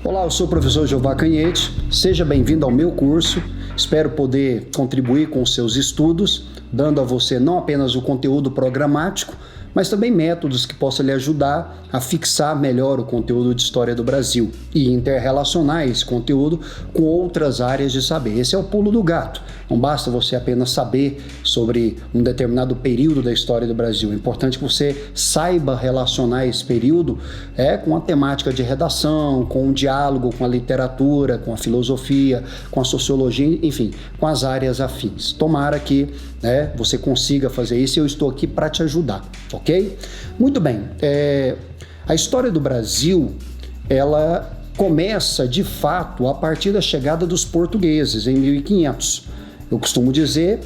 Olá, eu sou o professor Jeová Canhete, seja bem-vindo ao meu curso. Espero poder contribuir com os seus estudos, dando a você não apenas o conteúdo programático, mas também métodos que possam lhe ajudar a fixar melhor o conteúdo de História do Brasil e interrelacionar esse conteúdo com outras áreas de saber. Esse é o pulo do gato. Não basta você apenas saber sobre um determinado período da história do Brasil. É importante que você saiba relacionar esse período com a temática de redação, com o diálogo, com a literatura, com a filosofia, com a sociologia, enfim, com as áreas afins. Tomara que você consiga fazer isso e eu estou aqui para te ajudar, ok? Muito bem, a história do Brasil, ela começa de fato a partir da chegada dos portugueses em 1500. Eu costumo dizer,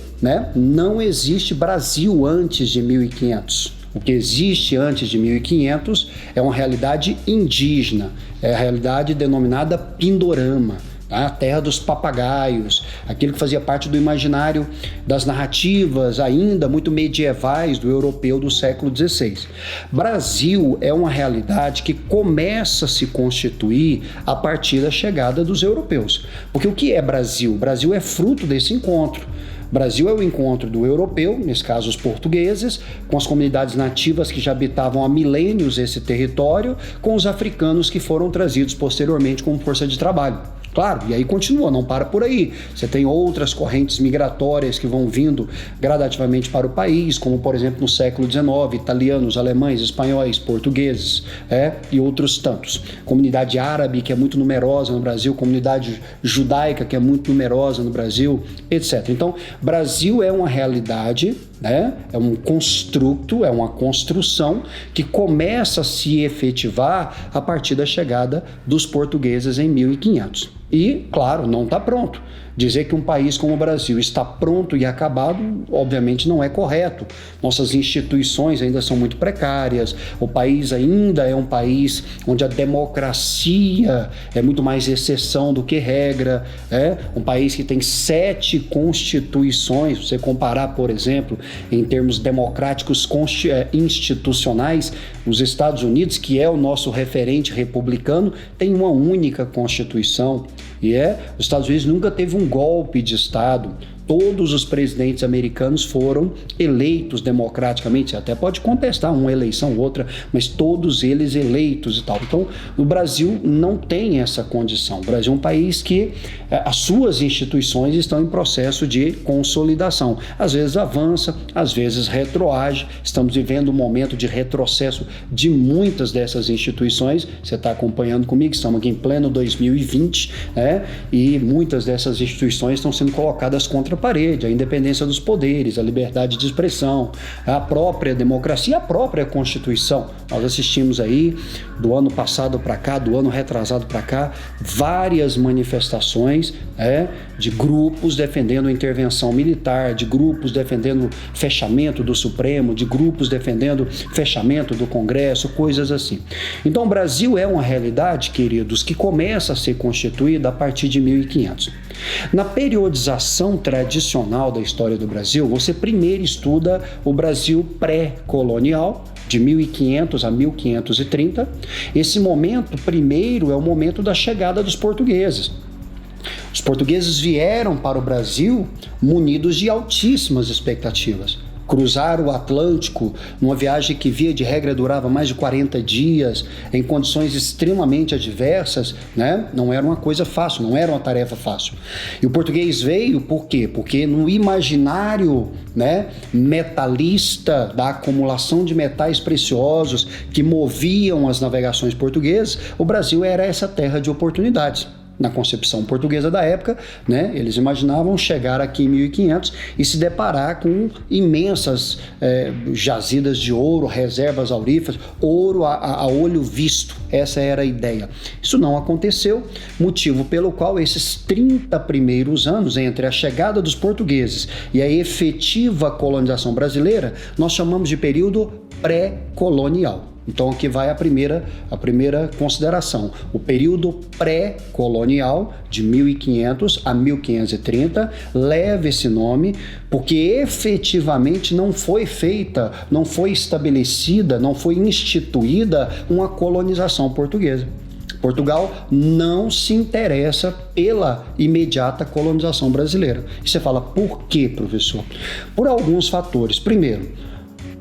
não existe Brasil antes de 1500. O que existe antes de 1500 é uma realidade indígena, é a realidade denominada Pindorama, a terra dos papagaios, aquilo que fazia parte do imaginário das narrativas ainda muito medievais do europeu do século XVI. Brasil é uma realidade que começa a se constituir a partir da chegada dos europeus. Porque o que é Brasil? Brasil é fruto desse encontro. Brasil é o encontro do europeu, nesse caso os portugueses, com as comunidades nativas que já habitavam há milênios esse território, com os africanos que foram trazidos posteriormente como força de trabalho. Claro, e aí continua, não para por aí. Você tem outras correntes migratórias que vão vindo gradativamente para o país, como por exemplo no século XIX, italianos, alemães, espanhóis, portugueses, e outros tantos. Comunidade árabe, que é muito numerosa no Brasil, comunidade judaica, que é muito numerosa no Brasil, etc. Então, Brasil é uma realidade, é um construto, é uma construção que começa a se efetivar a partir da chegada dos portugueses em 1500. E, claro, não está pronto. Dizer que um país como o Brasil está pronto e acabado, obviamente não é correto. Nossas instituições ainda são muito precárias, o país ainda é um país onde a democracia é muito mais exceção do que regra, um país que tem 7 constituições. Se você comparar, por exemplo, em termos democráticos institucionais, os Estados Unidos, que é o nosso referente republicano, tem uma única Constituição. E os Estados Unidos nunca teve um golpe de Estado. Todos os presidentes americanos foram eleitos democraticamente. Você até pode contestar uma eleição ou outra, mas todos eles eleitos e tal. Então, o Brasil não tem essa condição. O Brasil é um país que as suas instituições estão em processo de consolidação. Às vezes avança, às vezes retroage. Estamos vivendo um momento de retrocesso de muitas dessas instituições. Você está acompanhando comigo, estamos aqui em pleno 2020, e muitas dessas instituições estão sendo colocadas contra a parede, a independência dos poderes, a liberdade de expressão, a própria democracia, a própria Constituição. Nós assistimos aí, do ano passado para cá, do ano retrasado para cá, várias manifestações de grupos defendendo a intervenção militar, de grupos defendendo fechamento do Supremo, de grupos defendendo fechamento do Congresso, coisas assim. Então, o Brasil é uma realidade, queridos, que começa a ser constituída a partir de 1500. Na periodização tradicional da história do Brasil, você primeiro estuda o Brasil pré-colonial, de 1500 a 1530. Esse momento, primeiro, é o momento da chegada dos portugueses. Os portugueses vieram para o Brasil munidos de altíssimas expectativas. Cruzaram o Atlântico numa viagem que, via de regra, durava mais de 40 dias, em condições extremamente adversas, Não era uma coisa fácil, não era uma tarefa fácil. E o português veio por quê? Porque no imaginário, metalista, da acumulação de metais preciosos que moviam as navegações portuguesas, o Brasil era essa terra de oportunidades. Na concepção portuguesa da época, eles imaginavam chegar aqui em 1500 e se deparar com imensas jazidas de ouro, reservas auríferas, ouro a olho visto. Essa era a ideia. Isso não aconteceu, motivo pelo qual esses 30 primeiros anos, entre a chegada dos portugueses e a efetiva colonização brasileira, nós chamamos de período pré-colonial. Então aqui vai a primeira consideração. O período pré-colonial, de 1500 a 1530, leva esse nome porque efetivamente não foi feita, não foi estabelecida, não foi instituída uma colonização portuguesa. Portugal não se interessa pela imediata colonização brasileira. E você fala, por quê, professor? Por alguns fatores. Primeiro,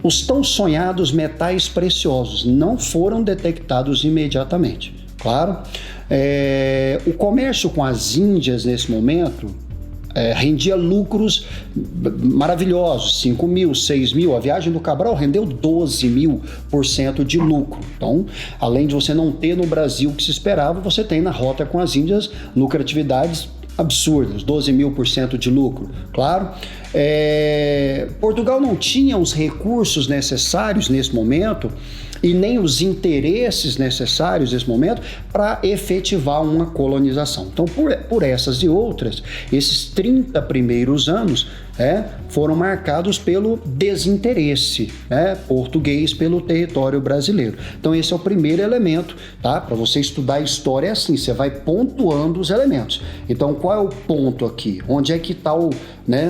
os tão sonhados metais preciosos não foram detectados imediatamente. Claro, o comércio com as Índias nesse momento rendia lucros maravilhosos, 5 mil, 6 mil. A viagem do Cabral rendeu 12.000% de lucro. Então, além de você não ter no Brasil o que se esperava, você tem na rota com as Índias lucratividades absurdas, 12.000% de lucro. Claro, Portugal não tinha os recursos necessários nesse momento e nem os interesses necessários nesse momento para efetivar uma colonização. Então, por essas e outras, esses 30 primeiros anos foram marcados pelo desinteresse português pelo território brasileiro. Então, esse é o primeiro elemento, tá? Para você estudar a história é assim, você vai pontuando os elementos. Então, qual é o ponto aqui? Onde é que está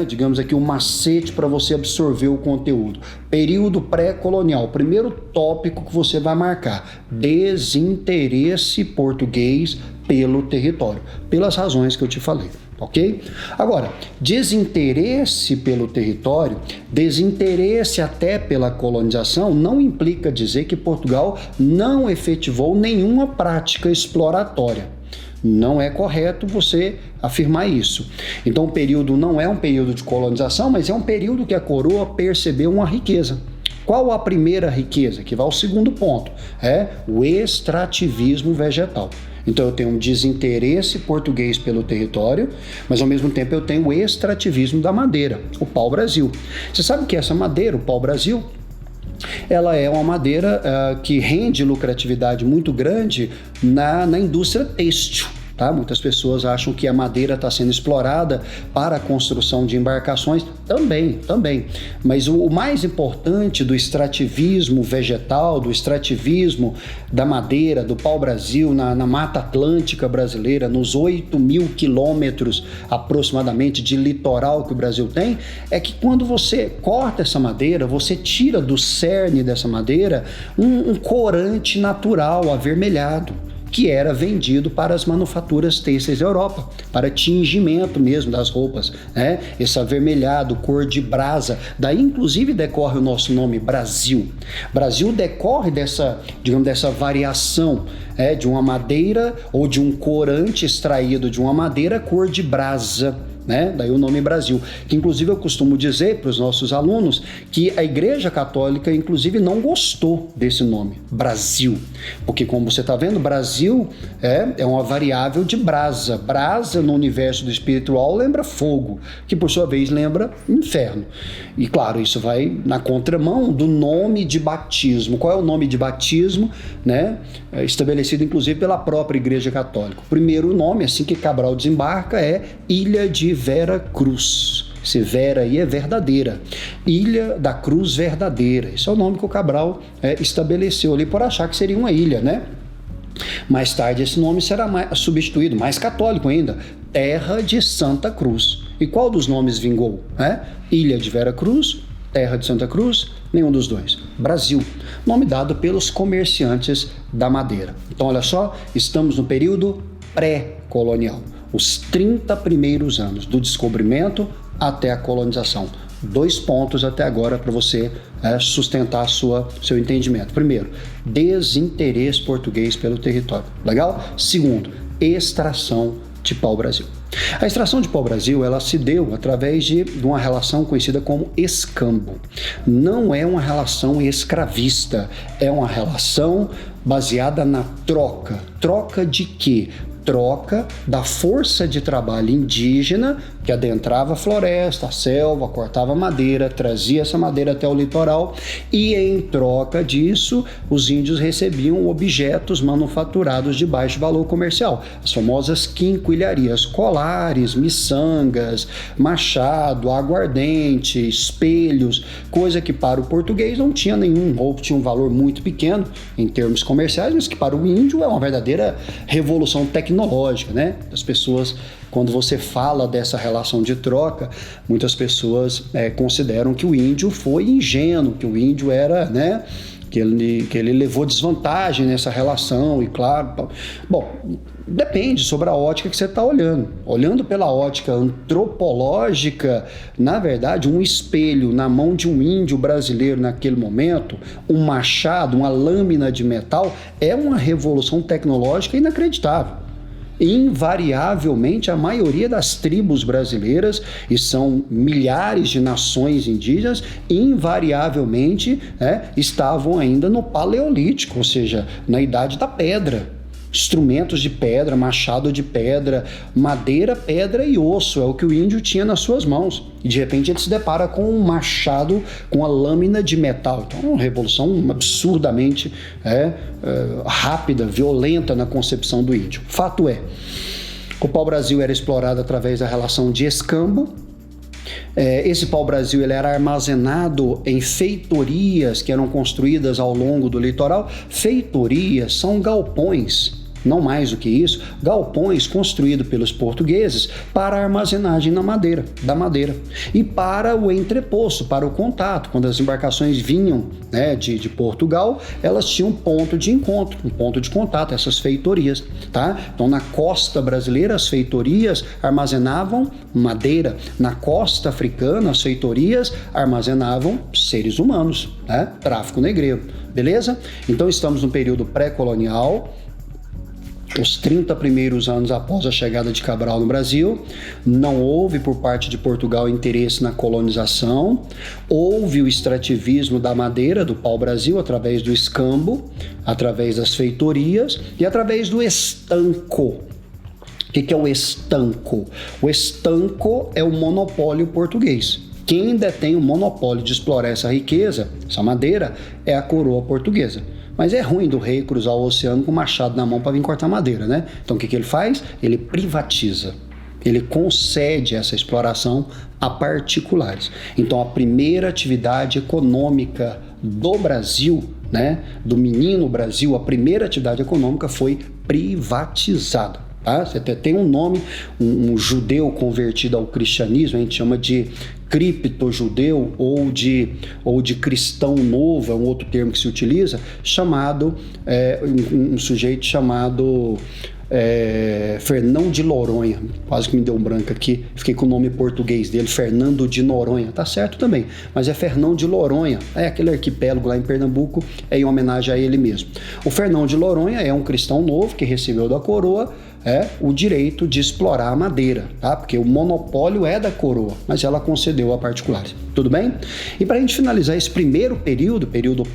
digamos aqui, o macete para você absorver o conteúdo? Período pré-colonial, primeiro tópico que você vai marcar: desinteresse português pelo território, pelas razões que eu te falei, ok? Agora, desinteresse pelo território, desinteresse até pela colonização, não implica dizer que Portugal não efetivou nenhuma prática exploratória. Não é correto você afirmar isso. Então, o período não é um período de colonização, mas é um período que a coroa percebeu uma riqueza. Qual a primeira riqueza? Que vai ao segundo ponto, o extrativismo vegetal. Então, eu tenho um desinteresse português pelo território, mas ao mesmo tempo eu tenho o extrativismo da madeira, o pau-brasil. Você sabe que essa madeira, o pau-brasil, ela é uma madeira que rende lucratividade muito grande na indústria têxtil. Tá? Muitas pessoas acham que a madeira está sendo explorada para a construção de embarcações. Também. Mas o mais importante do extrativismo vegetal, do extrativismo da madeira, do pau-brasil na Mata Atlântica brasileira, nos 8.000 quilômetros aproximadamente de litoral que o Brasil tem, é que quando você corta essa madeira, você tira do cerne dessa madeira um corante natural avermelhado, que era vendido para as manufaturas têxteis da Europa, para tingimento mesmo das roupas, Esse avermelhado, cor de brasa, daí inclusive decorre o nosso nome Brasil. Brasil decorre dessa variação, de uma madeira ou de um corante extraído de uma madeira cor de brasa. Daí o nome Brasil, que inclusive eu costumo dizer para os nossos alunos que a Igreja Católica inclusive não gostou desse nome, Brasil, porque como você está vendo, Brasil é uma variável de brasa. Brasa no universo do espiritual lembra fogo, que por sua vez lembra inferno. E claro, isso vai na contramão do nome de batismo. Qual é o nome de batismo? Estabelecido inclusive pela própria Igreja Católica. O primeiro nome, assim que Cabral desembarca, é Ilha de Vera Cruz. Esse Vera aí é verdadeira. Ilha da Cruz Verdadeira. Esse é o nome que o Cabral estabeleceu ali por achar que seria uma ilha, Mais tarde esse nome será substituído, mais católico ainda, Terra de Santa Cruz. E qual dos nomes vingou? Ilha de Vera Cruz, Terra de Santa Cruz, nenhum dos dois. Brasil, nome dado pelos comerciantes da madeira. Então olha só, estamos no período pré-colonial. Os 30 primeiros anos do descobrimento até a colonização. 2 pontos até agora para você sustentar seu entendimento. Primeiro, desinteresse português pelo território. Legal? Segundo, extração de pau-brasil. A extração de pau-brasil, ela se deu através de uma relação conhecida como escambo. Não é uma relação escravista, é uma relação baseada na troca. Troca de quê? Troca da força de trabalho indígena que adentrava a floresta, a selva, cortava madeira, trazia essa madeira até o litoral e em troca disso os índios recebiam objetos manufaturados de baixo valor comercial, as famosas quinquilharias, colares, miçangas, machado, aguardente, espelhos, coisa que para o português não tinha nenhum ou tinha um valor muito pequeno em termos comerciais, mas que para o índio é uma verdadeira revolução tecnológica, As pessoas, quando você fala dessa relação de troca, muitas pessoas consideram que o índio foi ingênuo, que o índio era, que ele levou desvantagem nessa relação, e claro... Bom, depende sobre a ótica que você está olhando. Olhando pela ótica antropológica, na verdade, um espelho na mão de um índio brasileiro naquele momento, um machado, uma lâmina de metal, é uma revolução tecnológica inacreditável. Invariavelmente, a maioria das tribos brasileiras, e são milhares de nações indígenas, invariavelmente estavam ainda no Paleolítico, ou seja, na Idade da Pedra. Instrumentos de pedra, machado de pedra, madeira, pedra e osso, é o que o índio tinha nas suas mãos. E de repente ele se depara com um machado, com a lâmina de metal. Então é uma revolução absurdamente rápida, violenta na concepção do índio. Fato é, o pau-brasil era explorado através da relação de escambo. Esse pau-brasil ele era armazenado em feitorias que eram construídas ao longo do litoral. Feitorias são galpões, não mais do que isso, galpões construídos pelos portugueses para a armazenagem da madeira e para o entreposto, para o contato. Quando as embarcações vinham de Portugal, elas tinham um ponto de encontro, um ponto de contato, essas feitorias, tá? Então, na costa brasileira, as feitorias armazenavam madeira. Na costa africana, as feitorias armazenavam seres humanos, tráfico negreiro, beleza? Então, estamos no período pré-colonial, os 30 primeiros anos após a chegada de Cabral no Brasil. Não houve por parte de Portugal interesse na colonização, houve o extrativismo da madeira do pau-brasil através do escambo, através das feitorias e através do estanco. O que é o estanco? O estanco é o monopólio português. Quem detém o monopólio de explorar essa riqueza, essa madeira, é a coroa portuguesa. Mas é ruim do rei cruzar o oceano com o machado na mão para vir cortar madeira, né? Então o que ele faz? Ele privatiza. Ele concede essa exploração a particulares. Então a primeira atividade econômica do Brasil, do menino Brasil, a primeira atividade econômica foi privatizada. Tá? Você até tem um nome, um judeu convertido ao cristianismo, a gente chama de cripto-judeu ou de cristão novo, é um outro termo que se utiliza, chamado, um sujeito chamado Fernão de Noronha, quase que me deu um branco aqui, fiquei com o nome português dele, Fernando de Noronha, tá certo também, mas é Fernão de Noronha, aquele arquipélago lá em Pernambuco, é em homenagem a ele mesmo. O Fernão de Noronha é um cristão novo que recebeu da coroa o direito de explorar a madeira, tá? Porque o monopólio é da coroa, mas ela concedeu a particulares. Tudo bem? E para a gente finalizar esse primeiro período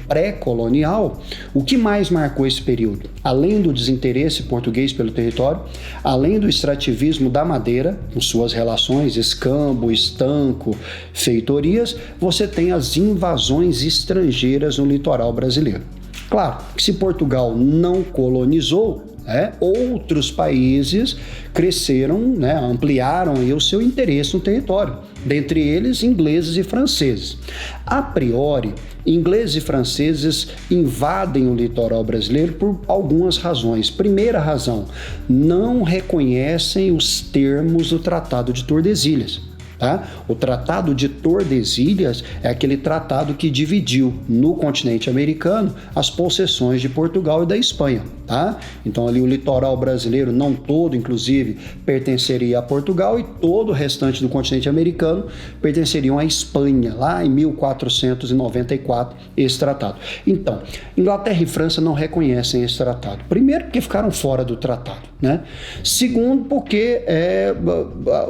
pré-colonial, o que mais marcou esse período? Além do desinteresse português pelo território, além do extrativismo da madeira, com suas relações, escambo, estanco, feitorias, você tem as invasões estrangeiras no litoral brasileiro. Claro que se Portugal não colonizou, outros países cresceram, ampliaram aí o seu interesse no território, dentre eles ingleses e franceses. A priori, ingleses e franceses invadem o litoral brasileiro por algumas razões. Primeira razão, não reconhecem os termos do Tratado de Tordesilhas. Tá? O Tratado de Tordesilhas é aquele tratado que dividiu no continente americano as possessões de Portugal e da Espanha. Tá? Então ali o litoral brasileiro, não todo inclusive, pertenceria a Portugal e todo o restante do continente americano pertenceriam à Espanha, lá em 1494, esse tratado. Então, Inglaterra e França não reconhecem esse tratado. Primeiro, porque ficaram fora do tratado. Segundo, porque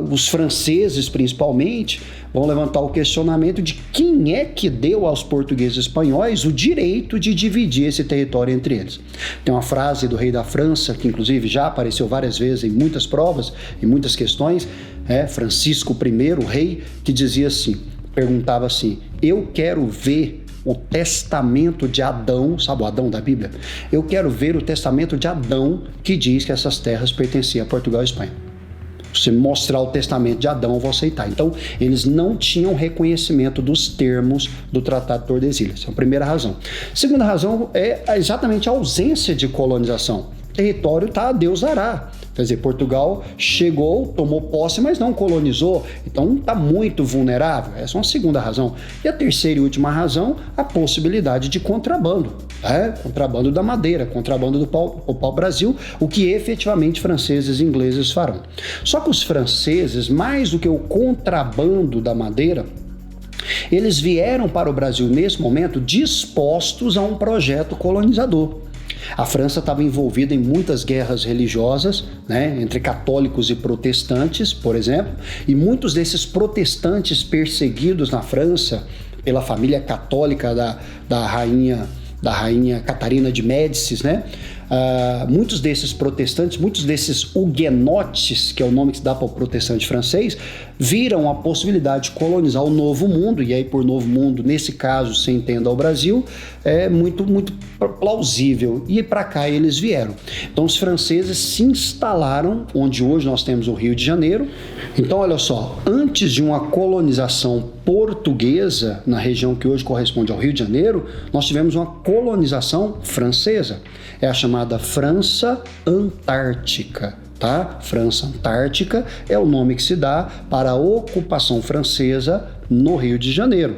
os franceses, principalmente, vão levantar o questionamento de quem é que deu aos portugueses e espanhóis o direito de dividir esse território entre eles. Tem uma frase do rei da França, que inclusive já apareceu várias vezes em muitas provas, em muitas questões, Francisco I, o rei, que dizia assim, perguntava assim, eu quero ver o testamento de Adão, sabe o Adão da Bíblia? Eu quero ver o testamento de Adão que diz que essas terras pertenciam a Portugal e Espanha. Se você mostrar o testamento de Adão, eu vou aceitar. Então, eles não tinham reconhecimento dos termos do Tratado de Tordesilhas. Essa é a primeira razão. Segunda razão é exatamente a ausência de colonização. O território está a Deus dará. Quer dizer, Portugal chegou, tomou posse, mas não colonizou, então está muito vulnerável. Essa é uma segunda razão. E a terceira e última razão, a possibilidade de contrabando, contrabando da madeira, contrabando do pau-brasil, o que efetivamente franceses e ingleses farão. Só que os franceses, mais do que o contrabando da madeira, eles vieram para o Brasil nesse momento dispostos a um projeto colonizador. A França estava envolvida em muitas guerras religiosas, entre católicos e protestantes, por exemplo, e muitos desses protestantes perseguidos na França pela família católica da rainha Catarina de Médicis, muitos desses protestantes, muitos desses huguenotes, que é o nome que se dá para o protestante francês, viram a possibilidade de colonizar o Novo Mundo, e aí por Novo Mundo, nesse caso, se entenda ao Brasil, é muito plausível, e para cá eles vieram. Então os franceses se instalaram onde hoje nós temos o Rio de Janeiro. Então olha só, antes de uma colonização portuguesa na região que hoje corresponde ao Rio de Janeiro, nós tivemos uma colonização francesa, é a chamada França Antártica. França Antártica é o nome que se dá para a ocupação francesa no Rio de Janeiro.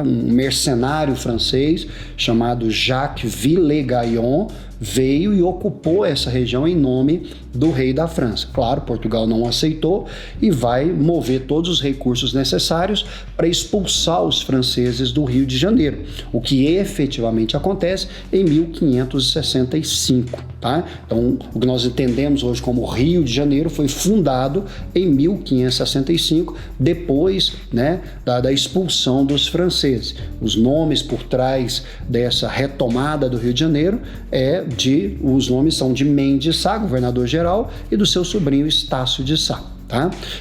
Um mercenário francês chamado Jacques Villegaillon veio e ocupou essa região em nome do rei da França. Claro, Portugal não aceitou e vai mover todos os recursos necessários para expulsar os franceses do Rio de Janeiro, o que efetivamente acontece em 1565. Então, o que nós entendemos hoje como Rio de Janeiro foi fundado em 1565, depois da expulsão dos franceses. Os nomes por trás dessa retomada do Rio de Janeiro os nomes são de Mendes Sá, governador-geral, e do seu sobrinho Estácio de Sá.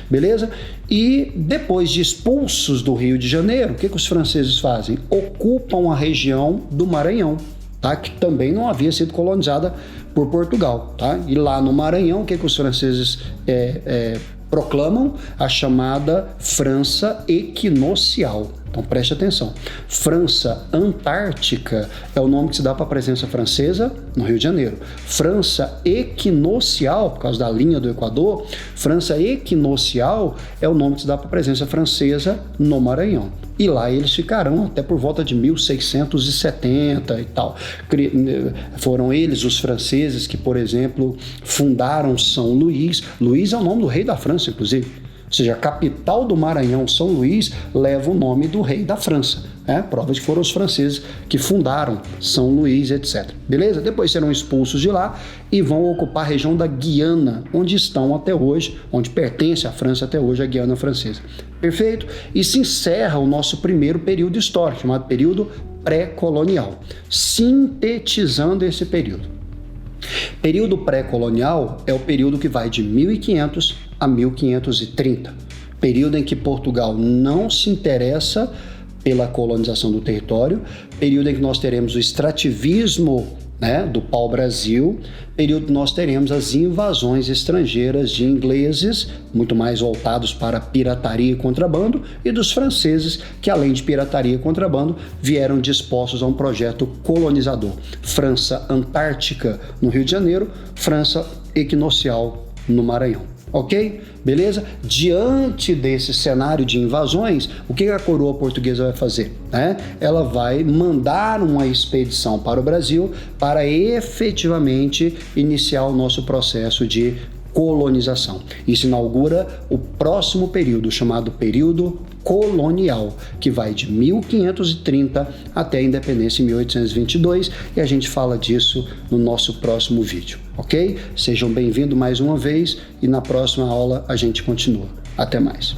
Beleza? E depois de expulsos do Rio de Janeiro, o que os franceses fazem? Ocupam a região do Maranhão, que também não havia sido colonizada por Portugal. E lá no Maranhão, o que os franceses proclamam? A chamada França Equinocial. Então preste atenção. França Antártica é o nome que se dá para a presença francesa no Rio de Janeiro. França Equinocial, por causa da linha do Equador, França Equinocial é o nome que se dá para a presença francesa no Maranhão. E lá eles ficarão até por volta de 1670 e tal. Foram eles, os franceses, que, por exemplo, fundaram São Luís. Luís é o nome do rei da França, inclusive. Ou seja, a capital do Maranhão, São Luís, leva o nome do rei da França. Prova de que foram os franceses que fundaram São Luís, etc. Beleza? Depois serão expulsos de lá e vão ocupar a região da Guiana, onde estão até hoje, onde pertence à França até hoje, a Guiana Francesa. Perfeito? E se encerra o nosso primeiro período histórico, chamado período pré-colonial. Sintetizando esse período. Período pré-colonial é o período que vai de 1500 a 1530, período em que Portugal não se interessa pela colonização do território, período em que nós teremos o extrativismo do pau-brasil, período que nós teremos as invasões estrangeiras de ingleses, muito mais voltados para pirataria e contrabando, e dos franceses, que além de pirataria e contrabando, vieram dispostos a um projeto colonizador. França Antártica no Rio de Janeiro, França Equinocial no Maranhão. Ok? Beleza? Diante desse cenário de invasões, o que a coroa portuguesa vai fazer? Ela vai mandar uma expedição para o Brasil para efetivamente iniciar o nosso processo de colonização. Isso inaugura o próximo período, chamado período colonial, que vai de 1530 até a independência em 1822, e a gente fala disso no nosso próximo vídeo, ok? Sejam bem-vindos mais uma vez e na próxima aula a gente continua. Até mais.